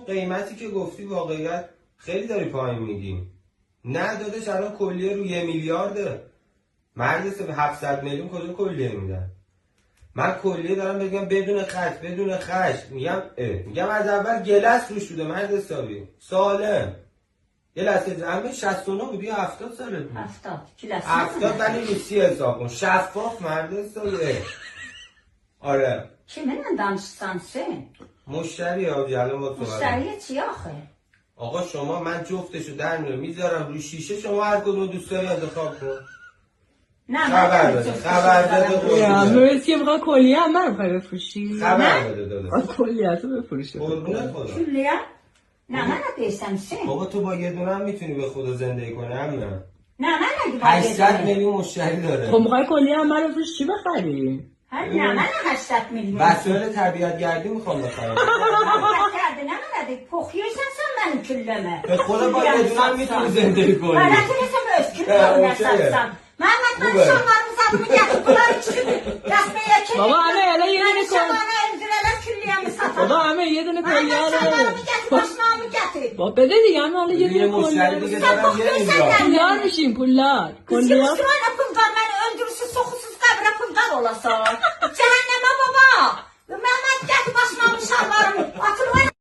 قیمتی که گفتی واقعیت خیلی داری پایین میگیم. نه داداش الان کلیه رو 1 میلیارده. مرد 700 میلیون کجا کلیه میدن؟ من کلیه دارم بگم بدون خش میگم از اول گلس روش بوده مرد حسابی سالم. یه لحظه همه 69 بود یا 70 ساله بود؟ 70 ولی روسی حساب کن شفاف مرد حسابی. آره Kiminle danışsan sen? مشتری ها جلو با تو Müşteriye چی آخه؟ آقا شما من جفتشو در میذارم روی شیشه شما هر کدوم دوست داری انتخاب کن. نه خبر بده مرسی میخواد کلیه هم من میخوای بفروشی؟ خبر بده داده کلیه تو بفروشی قربونت خدا. Külliye? نه من نپیسم sen. بابا تو با یه دونه هم میتونی به خدا زندگی کنی هم نه نه من اگه 800 میلیون مشتری داره. خب میخوای کلیه هم من بفروشی چی بخری؟ نه من 800 میلیون. وسایل طبیعت گردی میخوام بخرم. کرده نه من اگه پخیوشن sen benim külleme. به خدا با یه دونه هم میتونی زندگی کنی. Ben neyse öz külleme satsam. Mehmet ben şamarımı satımı getir. Bunlar için resmiye çekin. بابا همه الان یه دونه کلیه. Şamana öldüreler külliyemi satarım. بابا همه یه دونه کلیه Mehmet رو şamarımı getir başnamı getir. بابا بده دیگه همه حالا یه یه دونه مشتری کلیه دیگه رو. دارم یه اینجا. پولدار میشیم پولدار Kız کلیه Müslüman pulgar beni öldürürsün sokusuz kabre pulgar olasan.